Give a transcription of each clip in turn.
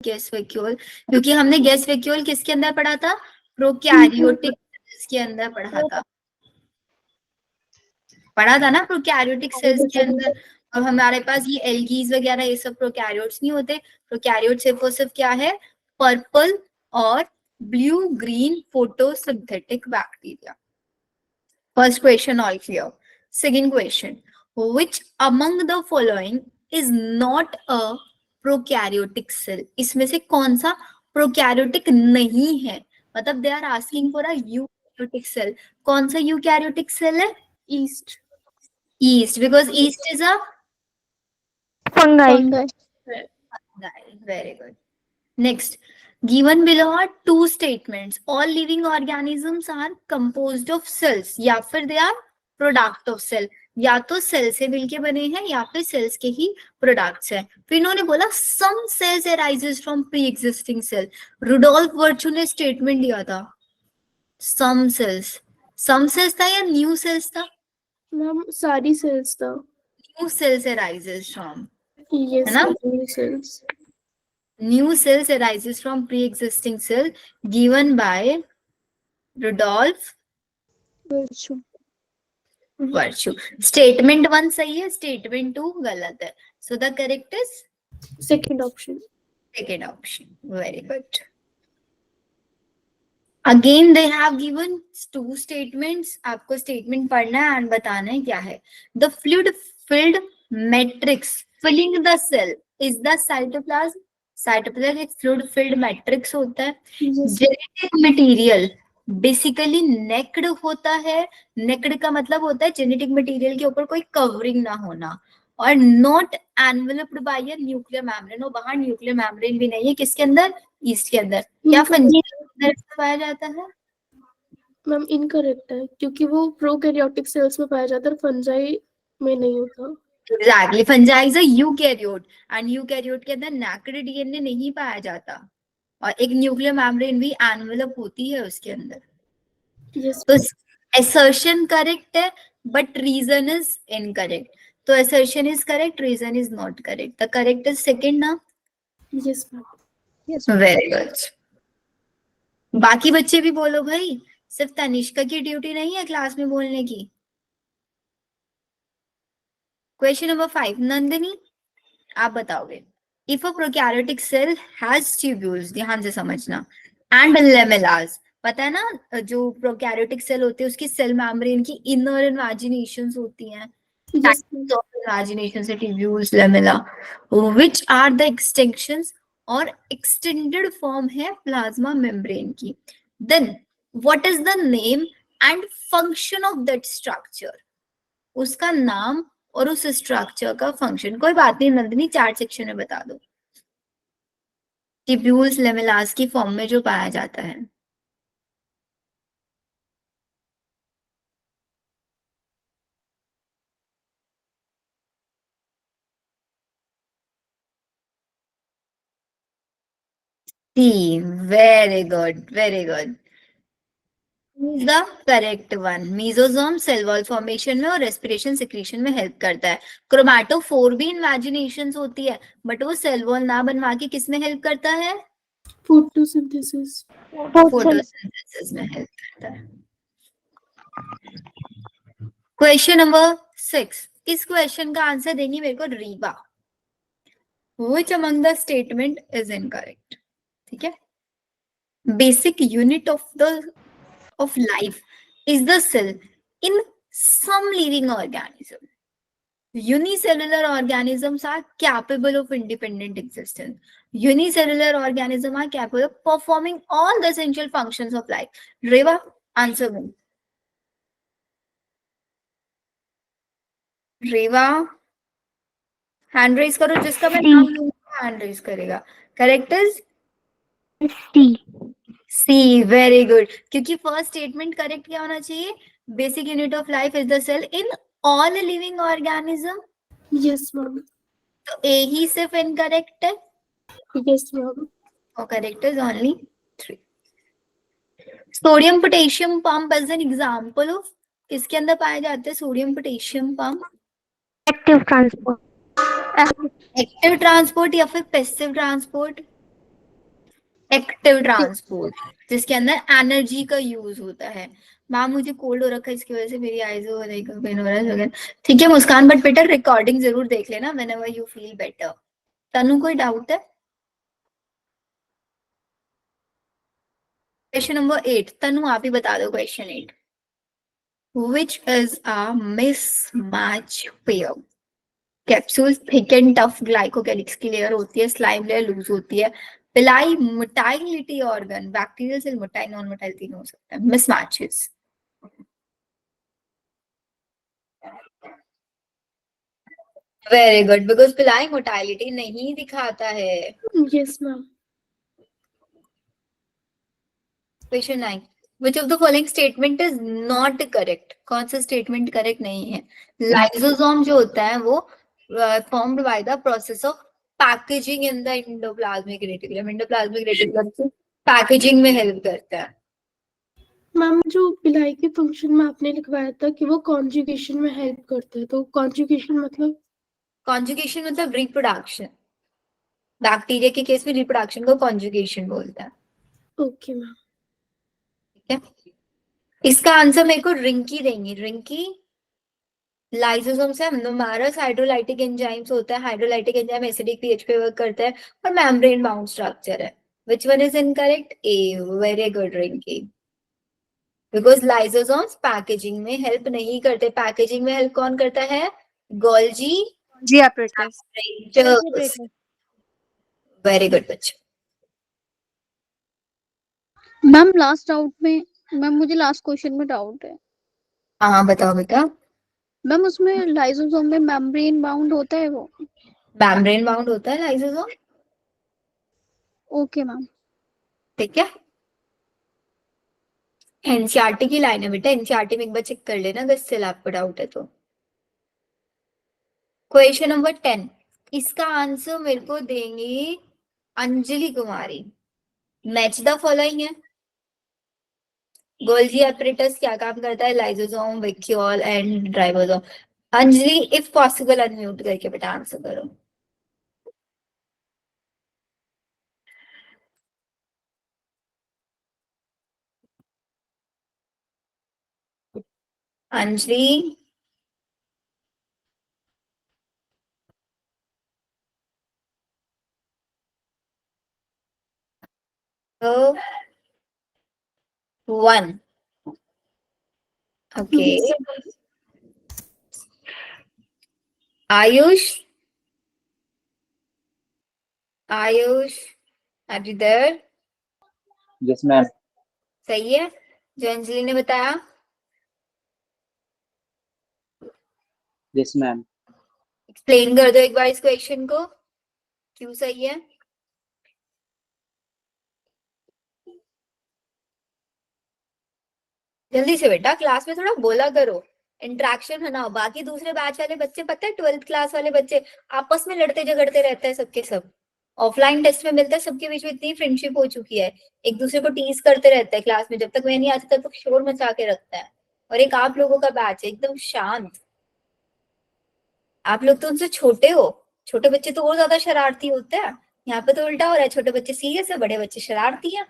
Gas vacuole, क्योंकि हमने gas vacuole किसके अंदर पढ़ा था? प्रोकैरियोटिक के अंदर पढ़ा था ना, प्रोकैरियोटिक सेल्स के अंदर। और हमारे पास ये एल्गीज वगैरह ये सब प्रोकैरियोट्स नहीं होते। प्रोकैरियोट सिर्फ और सिर्फ क्या है? पर्पल और blue green photosynthetic bacteria. First question all clear. Second question, which among the following is not a prokaryotic cell? इसमें से कौन सा प्रोकैरियोटिक नहीं है? मतलब they are asking for a eukaryotic cell. कौन सा यूकैरियोटिक सेल है? Yeast. Yeast, because yeast is a Fungi. fungi. Very good. Next, given below are two statements. All living organisms are composed of cells, या फिर they are product of cell. या तो cell से मिलके बने हैं या फिर सेल्स के ही प्रोडक्ट्स हैं। फिर इन्होंने बोला some cells arises from pre-existing cell. Rudolf Virchow ने स्टेटमेंट दिया था some cells था या न्यू सेल्स था? Ma'am, सारी cells था. New cells arises from, Yes, है ना? new cells. New cells arises from pre-existing cell given by Rudolf Virtue. Virtue. Statement 1 सही है, statement 2 गलत है. So the correct is Second option. second option. Very good. Again they have given two statements. आपको statement पढ़ना है and बताना है क्या है. The fluid filled matrix filling the cell is the cytoplasm. Cytoplasm एक फ्लूइड फिल्ड मैट्रिक्स होता है. जेनेटिक मटेरियल बेसिकली नेक्ड होता है. नेक्ड का मतलब होता है जेनेटिक मटेरियल के ऊपर कोई कवरिंग ना होना. और not enveloped by a nuclear membrane. और बाहर न्यूक्लियर मेम्ब्रेन भी नहीं है. किसके अंदर? ईस्ट के अंदर. क्या फंजाई के अंदर पाया जाता है? मैम इनकरेक्ट है क्योंकि वो प्रोकैरियोटिक सेल्स में पाया जाता है, फंजाई में नहीं होता. Exactly, fungi is a eukaryote and eukaryote के अंदर नेक्ड डीएनए नहीं पाया जाता. और एक न्यूक्लियर मेम्ब्रेन भी एनवेलप होती है उसके अंदर. Yes. तो assertion करेक्ट है बट रीजन इज इनकरेक्ट. तो assertion is correct, reason is not correct. The correct is second ना? Yes, ma'am. Yes. Very good. बाकी बच्चे भी बोलो भाई, सिर्फ तनिष्का की ड्यूटी नहीं है क्लास में बोलने की. क्वेश्चन नंबर 5, नंदिनी आप बताओगे. If a prokaryotic cell has tubules, ध्यान से समझना, एंड लेमेलास. पता है ना जो प्रोकैरियोटिक सेल होती है उसकी सेल मेम्ब्रेन की इनर इन्वेजिनेशंस होती हैं. Yes, Types of imagination से tubules, lamella, which are the extensions और extended form है plasma membrane की. Then what is the name and function of that structure? उसका नाम और उस स्ट्रक्चर का फंक्शन. कोई बात नहीं नंदिनी, 4 सेक्शन में बता दो. ट्यूब्यूल्स लेमेलास की फॉर्म में जो पाया जाता है. Very good, very good. The correct one. Mesosome cell wall formation में और रेस्पिरेशन सिक्रीशन में हेल्प करता है. क्रोमैटोफोर भी इमेजिनेशंस होती है बट वो सेल वॉल ना बनवा के किस में हेल्प करता है? photosynthesis. फोटोसिंथेसिस में हेल्प करता है. Question number 6. इस क्वेश्चन का आंसर देंगी मेरे को Rewa. Which among the statement is incorrect? ठीक है. Basic unit of life is the cell in some living organism. Unicellular organisms are capable of independent existence. Unicellular organisms are capable of performing all the essential functions of life. Reva, answer me. Reva, hand raise करो जिसका मैं नाम लूंगा hand raise करेगा. Correct is C. C. Very good. क्योंकि first statement correct क्या होना चाहिए? Basic unit of life is the cell in all living organism. Yes, ma'am. तो ए ही सिर्फ इनकरेक्ट है. Yes, ma'am. और correct is only 3. Sodium potassium pump as an example of किसके अंदर पाए जाते हैं? Sodium potassium pump. Active transport. Active transport या फिर पैसिव ट्रांसपोर्ट? एक्टिव ट्रांसपोर्ट, जिसके अंदर एनर्जी का यूज होता है। मैम मुझे कोल्ड हो रखा है, इसकी वजह से मेरी आईज हो रही है, पेन हो रहा है वगैरह। ठीक है मुस्कान, बट बेटा रिकॉर्डिंग जरूर देख लेना व्हेनेवर यू फील बेटर। तनु कोई डाउट है? क्वेश्चन नंबर 8, तनु आप ही बता दो question 8। Which is a mismatch pair? Capsule thick and tough glycocalyx की लेयर होती है, स्लाइम लेयर लूज होती है। Pili motility organ, bacterial cell motile non motile तीनों हो सकता है। मिसमैचेस। वेरी गुड, बिकॉज पिलाई मोटाइलिटी नहीं दिखाता है। Yes ma'am. Question 9, which of the following statement is not correct? कौन सा स्टेटमेंट करेक्ट नहीं है? लाइसोसोम जो होता है वो formed by the process of packaging in the endoplasmic reticulum. Endoplasmic reticulum packaging में हेल्प करता है। मैम जो पिलाई के फंक्शन में आपने लिखवाया था कि वो कॉन्जुगेशन में हेल्प करता है, तो कॉन्जुगेशन मतलब? कॉन्जुगेशन मतलब रिप्रोडक्शन। बैक्टीरिया के केस में रिप्रोडक्शन को कॉन्जुगेशन बोलता है। Okay ma'am. ठीक है, इसका आंसर मेरे को रिंकी देंगी। रिंकी, लाइसोसोम से नुमेरस हाइड्रोलाइटिक एंजाइम्स होता है। हाइड्रोलाइटिक एंजाइम एसिडिक पीएच पे वर्क करता है और मेम्ब्रेन बाउंड स्ट्रक्चर है। Which one is incorrect? A. Very good Rinki, because lysosomes packaging में हेल्प नहीं करते। पैकेजिंग में हेल्प कौन करता है? गोल्जी जी apparatus। एपरेटस। वेरी गुड बच्चे। मैम लास्ट डाउट में, मैम मुझे लास्ट क्वेश्चन में डाउट है। हाँ बताओ बेटा। मैम उसमें लाइसोसोम में मेम्ब्रेन बाउंड होता है वो? मेम्ब्रेन बाउंड होता है लाइसोसोम। Okay ma'am. ठीक है, एनसीईआरटी की लाइन है बेटा, एनसीईआरटी में एक बार चेक कर लेना अगर स्टिल आपको डाउट है तो। क्वेश्चन नंबर 10, इसका आंसर मेरे को देंगी Anjali Kumari. Match the following है। गोल्जी एपरेटस क्या काम करता है? Lysosome, vacuole and ribosome. Anjali if possible unmute करके बेटा आंसर करो। अंजलि, तो 1। Okay, Ayush, Ayush are you there? Yes ma'am. सही है जो अंजलि ने बताया। Yes ma'am. एक्सप्लेन कर दो एक बार इस क्वेश्चन को, क्यों सही है? जल्दी से बेटा, क्लास में थोड़ा बोला करो, इंटरेक्शन बनाओ। बाकी दूसरे बैच वाले बच्चे, पता है 12th क्लास वाले बच्चे आपस में लड़ते झगड़ते रहते हैं सबके सब। ऑफलाइन टेस्ट में मिलता है, सबके बीच में इतनी फ्रेंडशिप हो चुकी है, एक दूसरे को टीज करते रहते हैं क्लास में। जब तक मैं नहीं आती तब तक शोर मचा के रखता है। और एक आप लोगों का बैच है एकदम शांत। आप लोग तो उनसे छोटे हो, छोटे बच्चे तो और ज्यादा शरारती होते हैं। यहाँ पे तो उल्टा हो रहा है, छोटे बच्चे सीरियस है, बड़े बच्चे शरारती है।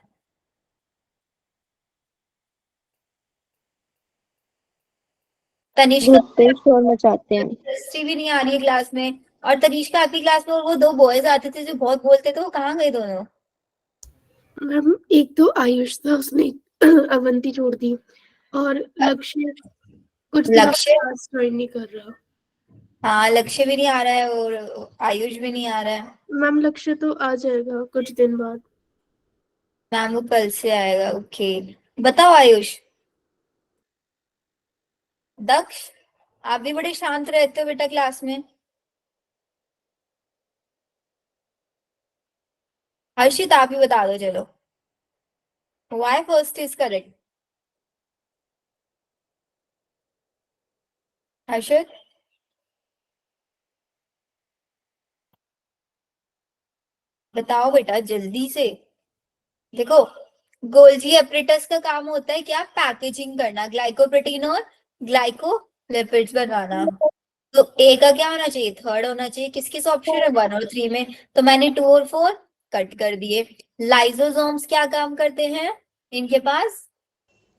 तनिष्का शोर मचाते हैं। दृष्टि भी नहीं आ रही है क्लास में, और तनिष्का आपकी क्लास में और वो 2 बॉयज आते थे जो बहुत बोलते थे, वो कहाँ गए दोनों? मैम एक तो आयुष था, उसने अवंती छोड़ दी, और लक्ष्य कुछ दिनों लक्ष्य, क्लास ज्वाइन नहीं कर रहा। हाँ लक्ष्य भी नहीं आ रहा है और आयुष भी नहीं आ रहा है। मैम लक्ष्य तो आ जाएगा कुछ दिन बाद। मैम वो कल से आएगा। ओके, बताओ आयुष। दक्ष, आप भी बड़े शांत रहते हो बेटा क्लास में। हर्षित आप ही बता दो चलो, वाई फर्स्ट इज करेक्ट? हर्षित बताओ बेटा जल्दी से। देखो, गोल्जी एपरेटस का काम होता है क्या? पैकेजिंग करना, ग्लाइकोप्रोटीन और ग्लाइकोलिपिड्स बनाना। तो ए का क्या होना चाहिए? 3rd होना चाहिए। किस किस ऑप्शन है 1 और 3 में? तो मैंने 2 और 4 कट कर दिए। लाइसोसोम्स क्या काम करते हैं इनके पास?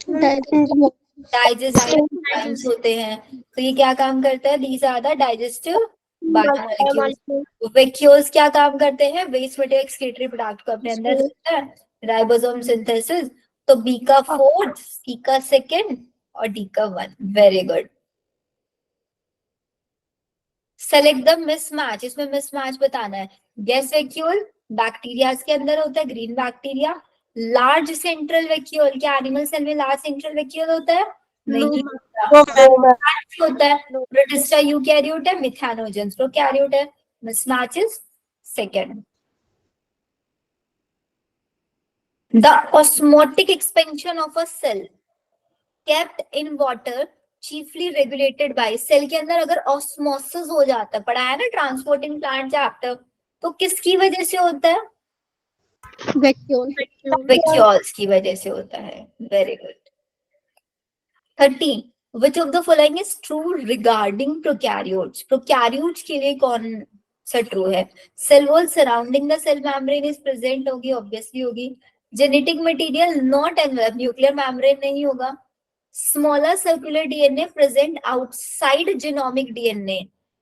डाइजेस्टिव एंजाइम्स होते हैं, तो ये क्या काम करता है? These are the digestive biomolecules. Vacuoles क्या काम करते हैं? वेस्ट मटेरियल एक्सक्रीटरी प्रोडक्ट को अपने अंदर रखता है, राइबोसोम सिंथेसिस। तो बी का 4th, सी का 2nd और डी का 1। Very good. Select the mismatch, इसमें मिसमैच बताना है। गैस वैक्यूल बैक्टीरिया के अंदर होता है, green bacteria. Large central vacuole, क्या एनिमल सेल में लार्ज सेंट्रल वैक्यूल होता है? नहीं होता है। प्रोटिस्टा यूकैरियोट है, मिथानोजेंस प्रोकैरियोट है। Mismatch is second. The osmotic expansion of a cell kept in water chiefly regulated by, cell के अंदर अगर ऑस्मोसिस हो जाता है, पढ़ा है ना ट्रांसपोर्टिंग प्लांट चैप्टर, तो किसकी वजह से होता है? वैक्यूल्स की वजह से होता है। Very good. 13. Which of the following is true regarding prokaryotes? प्रोकैरियोट्स के लिए कौन सा ट्रू है? Cell wall surrounding the cell membrane is present होगी, ऑब्वियसली होगी। Genetic material not envelope, nuclear membrane नहीं होगा। Smaller circular DNA present outside genomic DNA,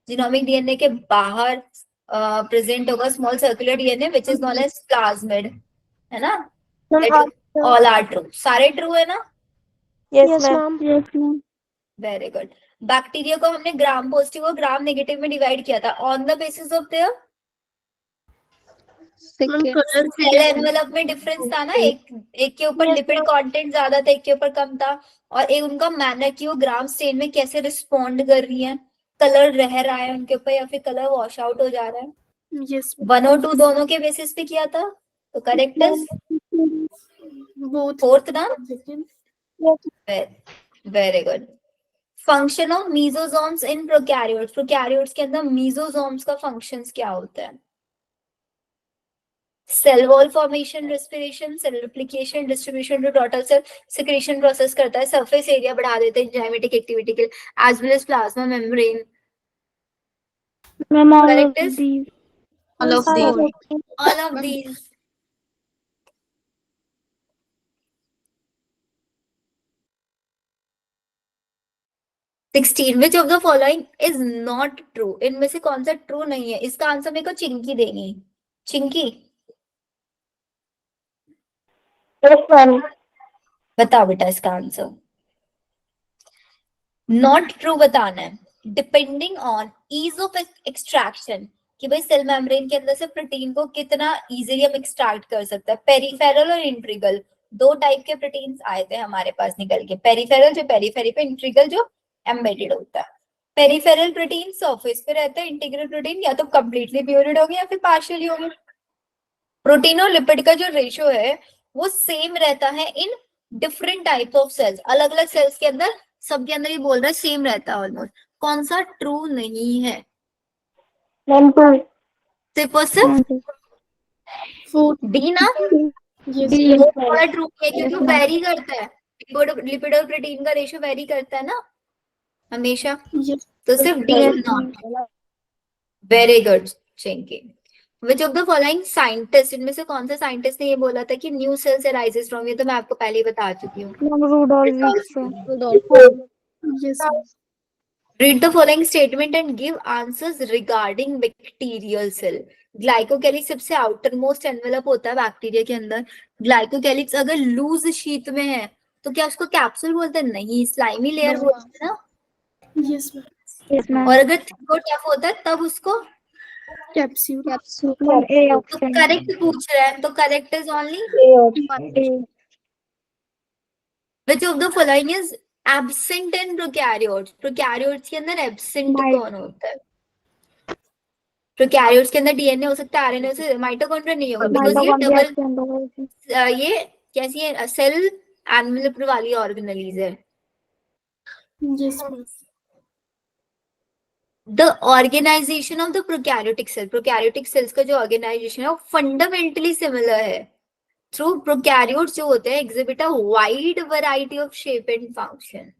genomic DNA के बाहर प्रेजेंट होगा small circular DNA which is known as plasmid, है ना? All are true, सारे ट्रू है ना? Yes ma'am. Very good. Bacteria को हमने ग्राम पॉजिटिव और ग्राम नेगेटिव में डिवाइड किया था on the basis of their cell envelope में डिफरेंस था ना, एक के ऊपर लिपिड कंटेंट ज्यादा था, एक के ऊपर कम था। और एक उनका मैनर कि वो ग्राम स्टेन में कैसे रिस्पॉन्ड कर रही है, कलर रह रहा है उनके ऊपर या फिर कलर वॉश आउट हो जा रहा है। यस 1 और 2 दोनों के बेसिस पे किया था, तो करेक्ट इज बोथ 4th ना? Very good. Function of mesosomes in prokaryotes, prokaryotes के अंदर मीजोसोम्स का फंक्शंस क्या होता है? Cell wall formation, respiration, cell replication, distribution to total cell, secretion process करता है, सरफेस एरिया बढ़ा देते हैं एंजाइमेटिक एक्टिविटी के लिए, as well as plasma membrane. Correct is All of these. all of these. Which of the following is not true? इनमें से कौन सा ट्रू नहीं है? इसका आंसर मेरे को चिंकी देनी। चिंकी बताओ बेटा इसका आंसर। नॉट ट्रू बताना है। Depending on ease of extraction, कि भाई सेल मेम्ब्रेन के अंदर से प्रोटीन को कितना इजीली हम एक्सट्रैक्ट कर सकते हैं। पेरिफेरल और इंट्रीगल, 2 टाइप के प्रोटीन्स आए थे हमारे पास निकल के। पेरिफेरल जो पेरीफेरी पे, इंट्रीगल जो एम्बेडेड होता है। पेरिफेरल प्रोटीन सरफेस पे रहता है, इंटीग्रल प्रोटीन या तो कंप्लीटली प्यूरिड होगी या फिर पार्शियली होगी। प्रोटीन और लिपिड का जो रेशियो है वो सेम रहता है in different types of cells, अलग अलग सेल्स के अंदर, सबके अंदर ये बोल रहा है सेम रहता है ऑलमोस्ट। कौन सा ट्रू नहीं है? सिर्फ और सिर्फ डी ना? थोड़ा ट्रू है क्योंकि वेरी करता है, लिपिड और प्रोटीन का रेशियो वेरी करता है ना हमेशा, तो सिर्फ D not. Very good Chinki. Which of the following scientists, इनमें से कौन सा साइंटिस्ट ने ये बोला था कि न्यू सेल्स अराइजेस फ्रॉम, ये तो मैं आपको पहले ही बता चुकी हूँ। Read the following statement and give answers regarding bacterial cell. Glycocalyx सबसे आउटर मोस्ट एनवेलप होता है बैक्टीरिया के अंदर। ग्लाइकोकैलिक्स अगर लूज शीट में है तो क्या उसको कैप्सूल बोलते हैं? नहीं, स्लाइमी लेयर बोलते हैं ना। Yes ma'am. और अगर थिक और टफ होता है तब उसको कैप्सूल। तो करेक्ट पूछ रहे हैं, तो correct is only which of the following is absent in prokaryotes? प्रोकैरियोट्स के अंदर एब्सेंट कौन होता है? प्रोकैरियोट्स के अंदर डीएनए हो सकता है, आरएनए से, माइटोकॉन्ड्रिया नहीं होगा बिकॉज़ ये डबल, ये कैसी है, सेल एनवेलप वाली ऑर्गेनेलीज है। Yes ma'am. The organization of the prokaryotic cell, prokaryotic cells का जो ऑर्गेनाइजेशन है वो फंडामेंटली सिमिलर है। थ्रू प्रोकैरियोट्स जो होते हैं exhibit a wide variety of shape and function.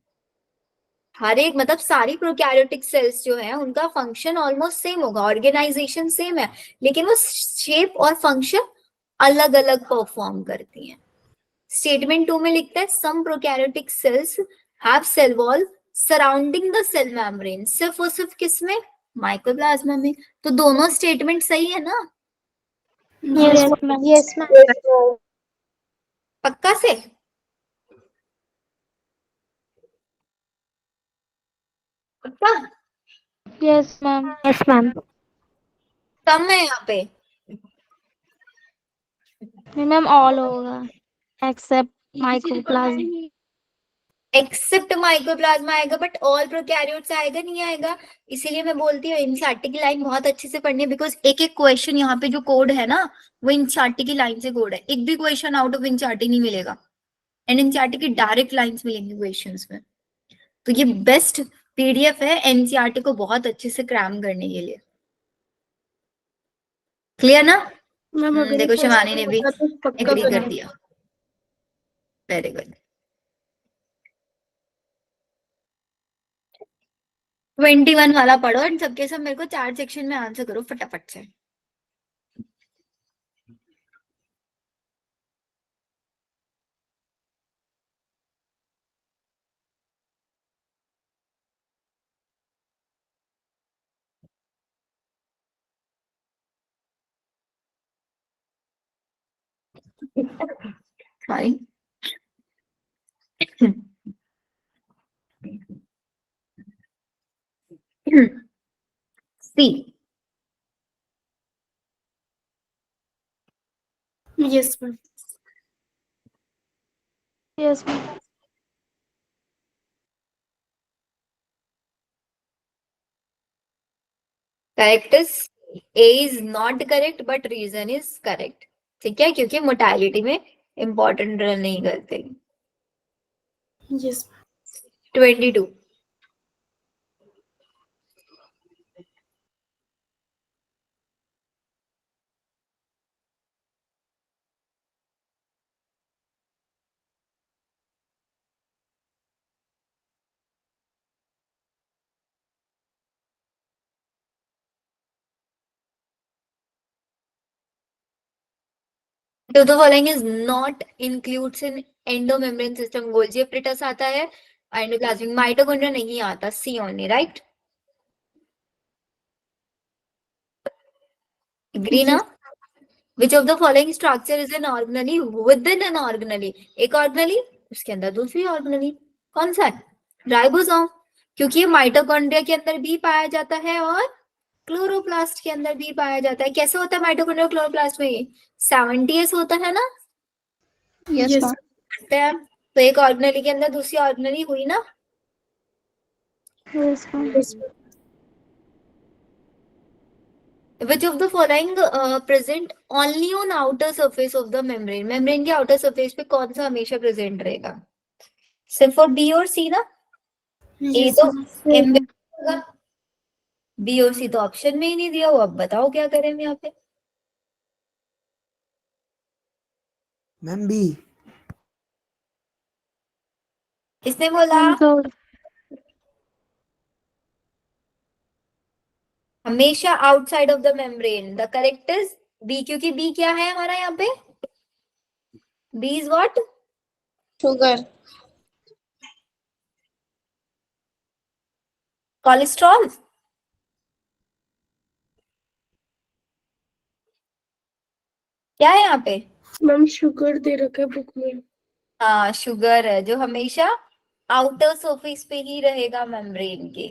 हर एक मतलब सारी प्रोकैरियोटिक सेल्स जो है उनका फंक्शन ऑलमोस्ट सेम होगा, ऑर्गेनाइजेशन सेम है, लेकिन वो शेप और फंक्शन अलग अलग परफॉर्म करती हैं। स्टेटमेंट 2 में लिखता है some prokaryotic cells have cell wall surrounding the cell membrane, सिर्फ और सिर्फ किसमें, माइक्रोप्लाज्मा में। तो दोनों स्टेटमेंट सही है ना, यस मैम। Yes ma'am. पक्का से? पक्का? Yes ma'am. Yes ma'am. कम है यहाँ पे? मैम ऑल होगा एक्सेप्ट माइक्रोप्लाज्म। एक्सेप्ट माइक्रोप्लाज्मा आएगा, बट ऑल प्रोकैरियोट्स आएगा नहीं आएगा। इसीलिए मैं बोलती हूँ एनसीईआरटी की लाइन बहुत अच्छे से पढ़नी है, बिकॉज एक एक क्वेश्चन यहाँ पे जो कोड है ना वो एनसीईआरटी की लाइन से कोड है, एक भी क्वेश्चन आउट ऑफ एनसीईआरटी नहीं मिलेगा, एंड एनसीईआरटी की डायरेक्ट लाइंस मिलेंगी क्वेश्चंस में। तो ये बेस्ट पीडीएफ है एनसीईआरटी को बहुत अच्छे से क्रैम करने के लिए। क्लियर ना? मैम अगर देखो शिवानी ने भी तो पक्का एग्री कर करना। दिया, वेरी गुड। 21 वाला पढ़ो एंड सबके सब मेरे को 4 सेक्शन में आंसर करो फटाफट से। Sorry. C. Yes ma'am. Yes ma'am. Correct is A is not correct but reason is correct. ठीक है, क्योंकि मोटालिटी में इंपॉर्टेंट रोल नहीं करते। Yes 22। To the following is not includes in endomembrane system. Golgi apparatus आता है, endoplasmic mitochondria नहीं आता, C only, right? Agree ना? Which of the following structure is an organelle within an organelle? एक organelle उसके अंदर दूसरी organelle, कौन सा है? राइबोसोम, क्योंकि ये माइटोकॉन्ड्रिया के अंदर भी पाया जाता है और क्लोरोप्लास्ट के अंदर भी पाया जाता है। कैसे होता है माइटोकॉन्ड्रिया और क्लोरोप्लास्ट में? ये 70s होता है ना? Yes yes ma'am. तो एक ऑर्गेनली के अंदर दूसरी ऑर्गेनली हुई ना? Yes ma'am. Which of the following present only on outer surface of the membrane? Membrane के आउटर सरफेस पे कौन सा हमेशा प्रेजेंट रहेगा? सिर्फ और बी और सी ना? ए तो होगा, बी और सी तो ऑप्शन में ही नहीं दिया हुआ। अब बताओ क्या करें हम यहाँ पे? Ma'am B. किसने बोला? हमेशा outside of the membrane. The correct is B, क्योंकि बी क्या है हमारा यहाँ पे? B is what? Sugar. Cholesterol. क्या है यहाँ पे? मैम शुगर दे रखा है बुक में। हाँ शुगर है, जो हमेशा आउटर सरफेस पे ही रहेगा मेम्ब्रेन के।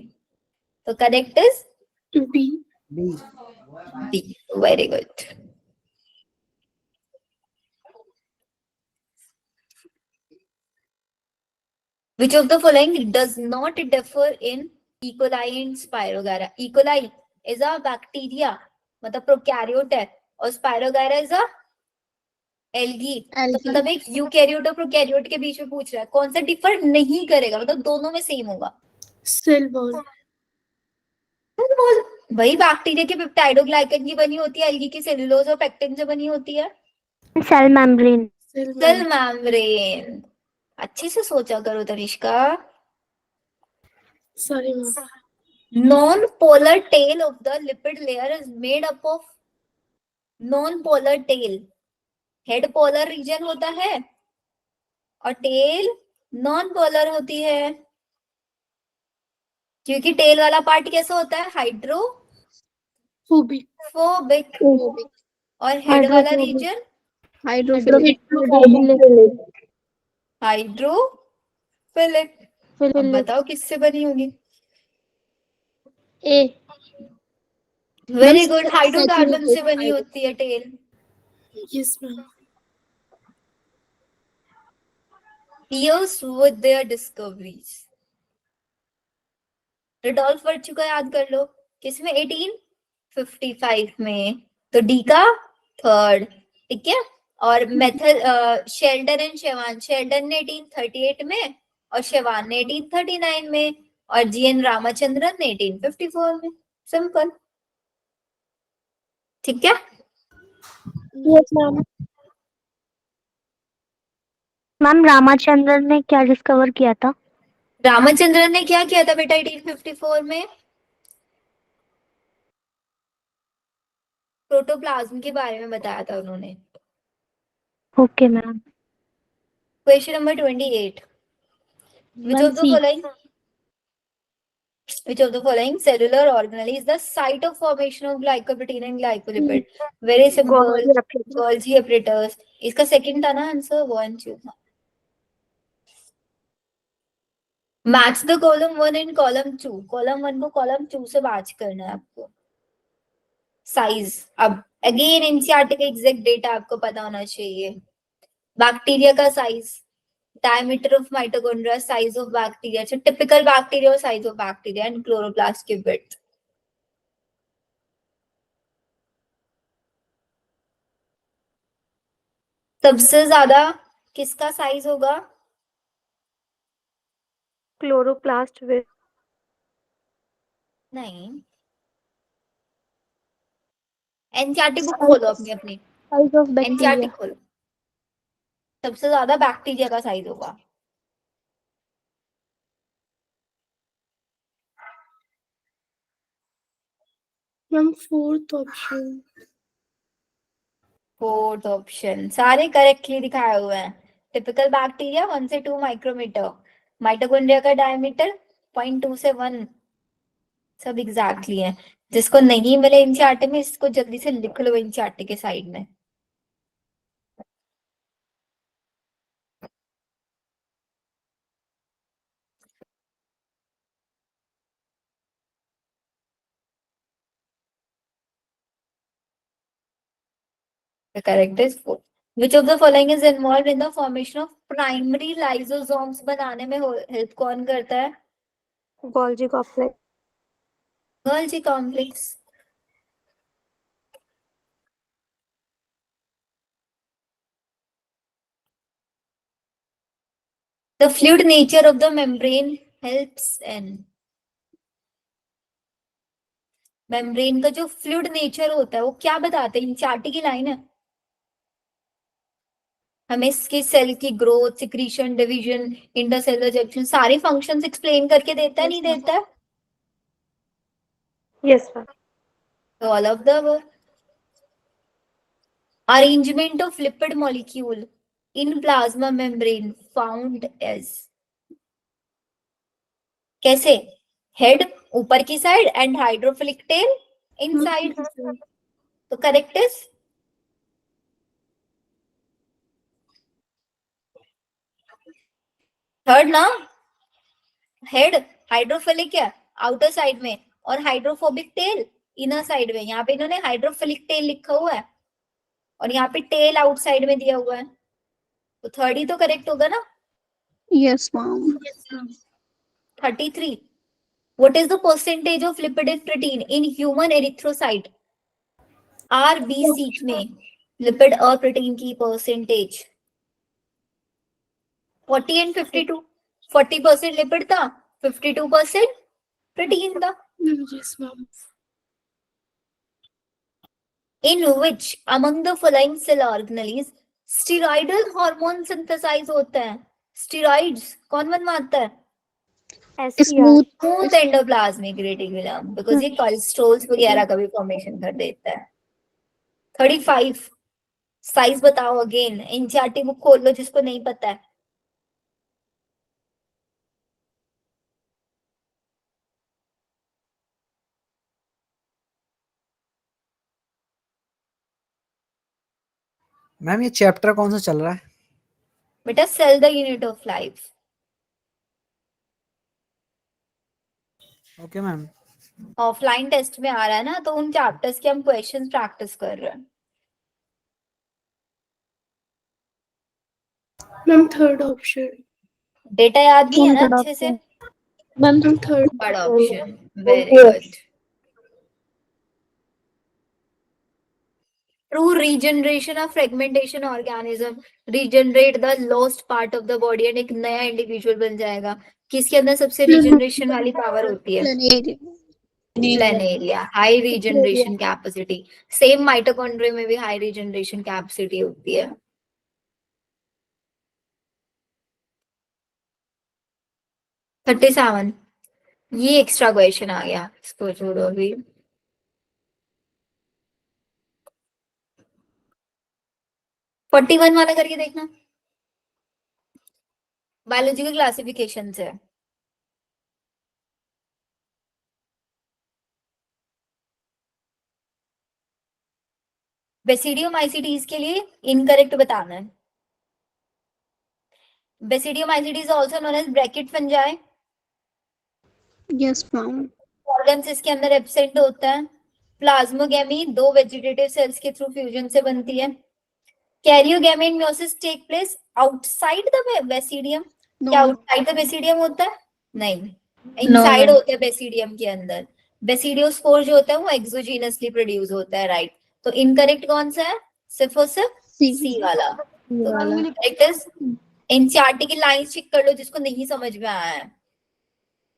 तो correct is B. B. B, very good. Which of the following does not differ in E. coli and Spirogyra? E. coli is a bacteria, मतलब प्रोकैरियोट है, और स्पायरोगायरा इज अ एल्गी। तो मतलब एक यूकैरियोट और prokaryote के बीच में पूछ रहा है कौन सा डिफर नहीं करेगा, मतलब दोनों में सेम होगा। Cell wall. भाई बैक्टीरिया के पेप्टाइडोग्लाइकन की बनी होती है, एल्गी की सेलुलोज और पेक्टिन से बनी होती है। Cell membrane. Cell membrane. अच्छे से सोचा करो Tanishka. Sorry ma'am. Non-polar tail of the lipid layer is made up of non-polar tail head polar region होता है और टेल नॉन पोलर होती है, क्योंकि टेल वाला पार्ट कैसा होता है, फोबिक हाइड्रोफोबिक, और हेड वाला रीजन हाइड्रोफिलिक हाइड्रोफिलिक। अब बताओ किससे बनी होगी? ए वेरी गुड, हाइड्रोकार्बन से बनी होती है tail. Yes ma'am. Years with their discoveries. Rudolf Virchow का याद कर लो, किसमें? 1855 में, तो डी का थर्ड, ठीक है। और मेथड शेल्डन एंड शेवान, शेल्डन ने 1838 में और शेवान ने 1839 में, और जीएन रामचंद्रन ने 1854 में। सिंपल, ठीक है। Yes ma'am. मैम रामाचंद्रन ने क्या डिस्कवर किया था? रामचंद्रन ने क्या किया था बेटा 1854 में? प्रोटोप्लाज्म के बारे में बताया था उन्होंने। Okay ma'am. Question number 28. Which of the following cellular organelle is the site of formation of glycoprotein and glycolipid? Very simple. Golgi apparatus. इसका second था ना आंसर, 1 2 था। Match the column 1 and column 2. Column 1 को column 2 से match करना है आपको। Size. अब again एनसीईआरटी का एग्जैक्ट डेटा आपको पता होना चाहिए। बैक्टीरिया का size, diameter of mitochondria, size of bacteria, so typical bacteria or size of bacteria, and chloroplast की width. सबसे ज्यादा किसका साइज होगा? क्लोरोप्लास्ट विद नहीं, एनसीईआरटी बुक खोलो अपनी अपनी, साइज ऑफ एनसीईआरटी बैक्टीरिया। खोलो। सबसे ज्यादा बैक्टीरिया का साइज होगा। Ma'am fourth option. Fourth option सारे करेक्टली दिखाए हुए हैं। टिपिकल बैक्टीरिया 1 से 2 माइक्रोमीटर, माइटोकॉन्ड्रिया का डायमीटर 0.2 से 1, सब एग्जैक्टली है। जिसको नहीं मिले एनसीईआरटी में, इसको जल्दी से लिख लो एनसीईआरटी के साइड में। The correct is 4. Which of the following is involved in the formation of primary lysosomes? बनाने में हेल्प कौन करता है? Golgi complex. Golgi complex. The fluid nature of the membrane helps in. Membrane का जो fluid nature होता है वो क्या बताते हैं? एनसीईआरटी की लाइन है। हमें इसके सेल की growth, secretion, division, intercellular junction, सारे फंक्शंस एक्सप्लेन करके देता है, नहीं देता है? Yes ma'am. All of the above. Arrangement of lipid molecule in plasma membrane found as, कैसे? हेड ऊपर की side and hydrophilic tail inside. तो करेक्ट इज थर्ड ना। हेड हाइड्रोफिलिक है आउटर साइड में, और हाइड्रोफोबिक टेल इनर साइड में। यहाँ पे इन्होंने हाइड्रोफिलिक टेल लिखा हुआ है और यहाँ पे टेल आउटसाइड में दिया हुआ है, तो थर्ड ही तो करेक्ट होगा ना। Yes ma'am. 33. What is the percentage of lipidic protein in human erythrocyte? RBC में लिपिड और प्रोटीन की परसेंटेज 40 and 52. 40% लिपिड था, 52% प्रोटीन था। Yes ma'am. In which among the following cell organelles steroidal hormone synthesize होता है? Steroids कौन बनवाता है? Smooth smooth endoplasmic reticulum, because ये कोलेस्ट्रॉल्स वगैरह का भी फॉर्मेशन कर देता है। 35. साइज बताओ अगेन, एनसीईआरटी बुक खोल लो जिसको नहीं पता है। मैम ये चैप्टर कौन सा चल रहा है? बेटा cell the unit of life. Okay ma'am. Offline test में आ रहा है ना, तो उन चैप्टर्स के हम क्वेश्चंस प्रैक्टिस कर रहे हैं। Ma'am third option. डेटा याद नहीं है ना थर्ड अच्छे से? Option ma'am. Ma'am third. Third option, very good. True regeneration of fragmentation organism, regenerate the lost part of the body and एक नया इंडिविजुअल बन जाएगा। किसके अंदर सबसे रिजनरेशन वाली पावर होती है? Planaria, high regeneration capacity. Same mitochondria में भी हाई रिजनरेशन कैपेसिटी होती है। थर्टी सेवन, ये एक्स्ट्रा क्वेश्चन आ गया, इसको छोड़ो अभी। फोर्टी वन वाला करके देखना, बायोलॉजी के क्लासिफिकेशन से। बेसिडियोमाइसीटीज के लिए इनकरेक्ट बताना है। Basidiomycetes also known as bracket fungi. Yes ma'am. Organs इसके अंदर एब्सेंट होता है। प्लाज्मोगेमी दो वेजिटेटिव सेल्स के थ्रू फ्यूजन से बनती है। Karyogamy and meiosis take place outside the basidium. क्या आउटसाइड द बेसिडियम होता है? नहीं, इनसाइड होता है बेसिडियम के अंदर। बेसिडियोस्पोर जो होता है वो एक्सोजीनसली प्रोड्यूस होता है, राइट। तो इनकरेक्ट कौन सा है? सिर्फ और सिर्फ सी वाला। एनसीईआरटी की लाइंस चेक कर लो जिसको नहीं समझ में आया है।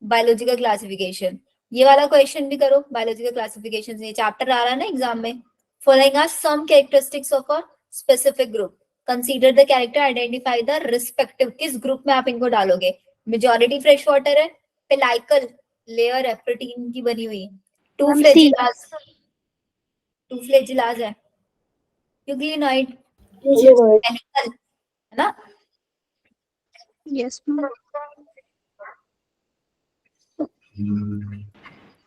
बायोलॉजिकल क्लासिफिकेशन, ये वाला क्वेश्चन भी करो। बायोलॉजिकल क्लासिफिकेशन से चैप्टर आ रहा है ना एग्जाम में। Following are some characteristics of a specific group, consider the character, identify the respective. किस ग्रुप में आप इनको डालोगे? मेजॉरिटी फ्रेश वाटर है, पेलाइकल लेयर है प्रोटीन की बनी हुई, टू फ्लेजिलास, टू फ्लेजिलास है, यूग्लिनॉइड, पेलिकल है ना। Yes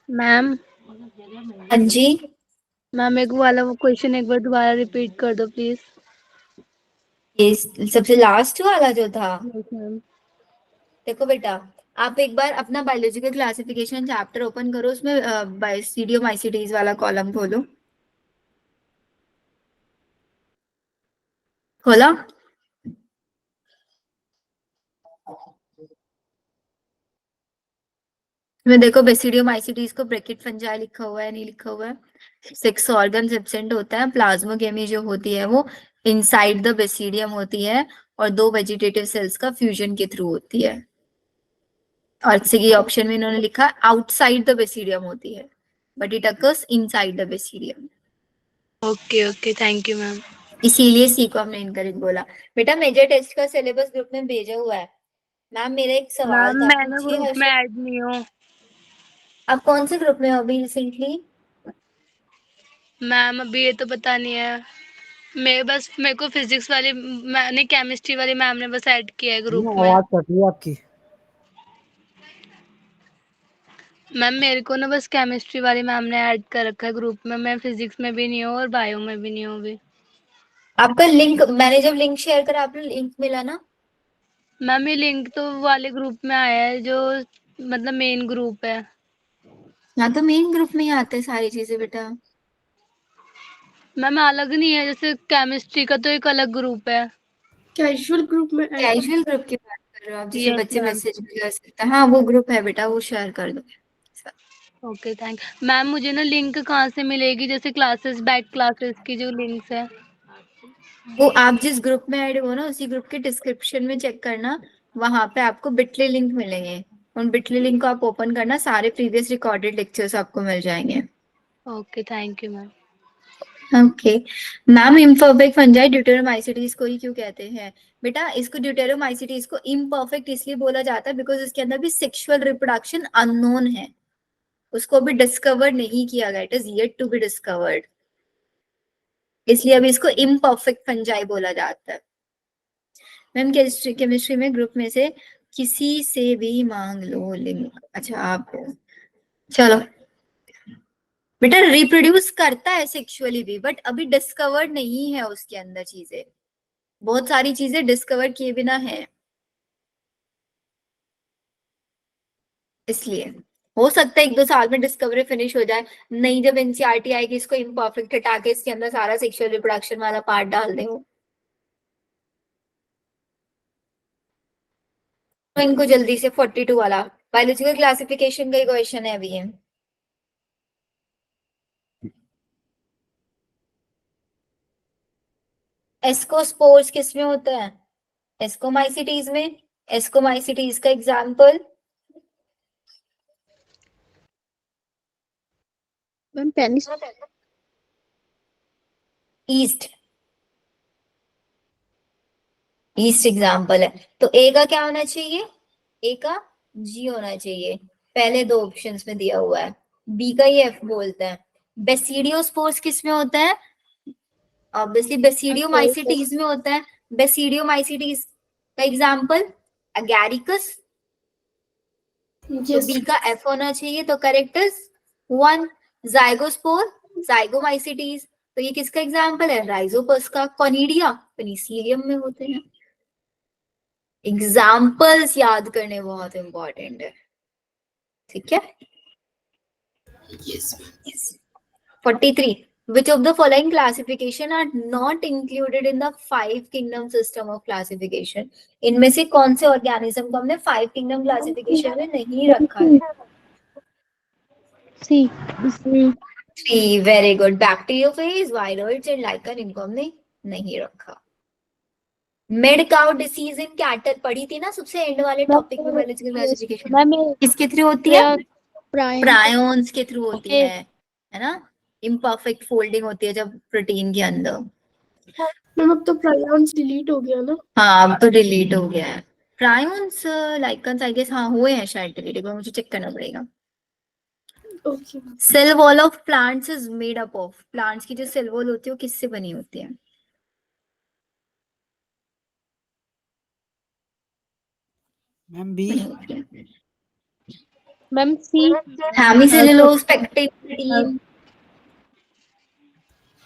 ma'am. हाँ जी, मैम एक वाला वो क्वेश्चन एक बार दोबारा रिपीट कर दो प्लीज। ये सबसे लास्ट वाला जो था। Yes ma'am. देखो बेटा, आप एक बार अपना बायोलॉजिकल क्लासिफिकेशन चैप्टर ओपन करो, उसमें बायोसिडियोमाइसीटीज वाला कॉलम खोलो। खोला? इसमें देखो बेसिडियोमाइसीटीज को ब्रैकेट फंजाई लिखा हुआ है, नहीं लिखा हुआ है। सिक्स ऑर्गन्स एब्सेंट होता है। प्लाज्मोगेमी जो होती है वो इनसाइड द बेसिडियम होती है और दो वेजिटेटिव सेल्स का फ्यूजन के थ्रू होती है। और सी ऑप्शन में इन्होंने लिखा आउटसाइड द बेसिडियम होती है, but it occurs inside the basidium. Okay okay, thank you ma'am. इसीलिए सी को हमने इनकरेक्ट बोला। बेटा मेजर टेस्ट का सिलेबस ग्रुप में भेजा हुआ है। मैम मेरा एक सवाल मैम था, मैं ना पूछिए ग्रुप में हर्षित। ऐड नहीं हूँ। आप कौन से ग्रुप में हो अभी रिसेंटली? मैम अभी ये तो पता नहीं है। मेरे को फिजिक्स वाली मैंने केमिस्ट्री वाली मैम ने बस ऐड किया है ग्रुप में। आवाज कट रही है आपकी। मैम मेरे को ना बस केमिस्ट्री वाली मैम ने ऐड कर रखा है ग्रुप में। मैं फिजिक्स में भी नहीं हूँ और बायो में भी नहीं हूँ अभी। आपका लिंक, मैंने जब लिंक शेयर करा आपको लिंक मिला ना? मैम ये लिंक तो वाले ग्रुप में आया है जो मतलब मेन ग्रुप है। यहाँ तो मेन ग्रुप में ही आते हैं सारी चीजें बेटा। मैम अलग नहीं है, जैसे केमिस्ट्री का तो एक अलग ग्रुप है। कैजुअल ग्रुप में ऐड। कैजुअल ग्रुप की बात कर रहे हो आप, जिसमें यस बच्चे मैम। मैसेज भी कर सकते हैं? हाँ वो ग्रुप है बेटा, वो शेयर कर दो। Okay thank. मैम मुझे ना लिंक कहाँ से मिलेगी, जैसे क्लासेस बैक क्लासेस की जो लिंक्स है? वो आप जिस ग्रुप में ऐड हो ना, उसी ग्रुप के डिस्क्रिप्शन में चेक करना, वहां पे आपको बिटली लिंक मिलेंगे। उन बिटली लिंक को आप ओपन करना, सारे प्रीवियस रिकॉर्डेड लेक्चर्स आपको मिल जाएंगे। Okay thank you ma'am. Okay ma'am, imperfect fungi deuteromycetes को ही क्यों कहते हैं? बेटा इसको ड्यूटेरोमाइसीटीज को इम्परफेक्ट इसलिए बोला जाता है बिकॉज इसके अंदर भी सेक्सुअल रिप्रोडक्शन अननोन है, उसको भी डिस्कवर नहीं किया गया, it is yet to be discovered. इसलिए अभी इसको इम्परफेक्ट फंजाई बोला जाता है। मैम केमिस्ट्री में ग्रुप में से किसी से भी मांग लो लिंक। अच्छा आप, चलो बेटा रिप्रोड्यूस करता है सेक्सुअली भी, बट अभी डिस्कवर्ड नहीं है उसके अंदर चीजें, बहुत सारी चीजें डिस्कवर किए बिना है, इसलिए हो सकता है 1-2 साल में डिस्कवरी फिनिश हो जाए। नहीं, जब एनसीईआरटी आएगी इसको इम्परफेक्ट हटा के इसके अंदर सारा सेक्सुअल रिप्रोडक्शन वाला पार्ट डाल दे। तो इनको जल्दी से 42 वाला बायोलॉजिकल क्लासिफिकेशन का क्वेश्चन है अभी ये। एस्कोस्पोर्स किस में होता है? एस्कोमाइसिटीज में। एस्कोमाइसिटीज का example ma'am penis east. East example है। तो ए का क्या होना चाहिए? ए का जी होना चाहिए, पहले 2 ऑप्शंस में दिया हुआ है। बी का ये एफ बोलते हैं। बेसिडियोस्पोर्स किस में होता है? ऑब्वियसली बेसिडियोमाइसिटीज में होता है। बेसिडियोमाइसिटीज का एग्जाम्पल अगैरिकस। तो यस बी का एफ होना चाहिए, तो करेक्ट इज 1। जाइगोस्पोर, जाइगोमाइसिटीज, तो ये किसका एग्जाम्पल है? राइजोपस का। कॉनिडिया पेनिसिलियम में होते हैं। एग्जाम्पल्स याद करने बहुत इंपॉर्टेंट है, ठीक है। Yes 43. Which of the following classification are not included in the 5 kingdom system of classification? इनमें से कौन से ऑर्गेनिज्म को हमने 5 kingdom classification में नहीं रखा है? C 3. Very good. Bacteriophage, viroids and lichen, इनको हमने नहीं रखा। Mad cow disease in cattle पढ़ी थी ना सबसे एंड वाले टॉपिक में बायोलॉजिकल क्लासिफिकेशन। मैम किसके थ्रू होती है? प्राइम प्रायोन्स के थ्रू होती Okay. है ना। इम्परफेक्ट फोल्डिंग होती है जब प्रोटीन के अंदर। मैम अब तो प्रायोन्स डिलीट हो गया ना। हाँ अब तो डिलीट हो गया है। प्रायोन्स लाइकन्स आई गेस हाँ हुए हैं शायद डिलीट, एक बार मुझे चेक करना पड़ेगा। Okay cell wall of plants is made up of, plants की जो सेल वॉल होती है वो किससे बनी होती है? Ma'am B. Ma'am C hemicellulose, pectin, protein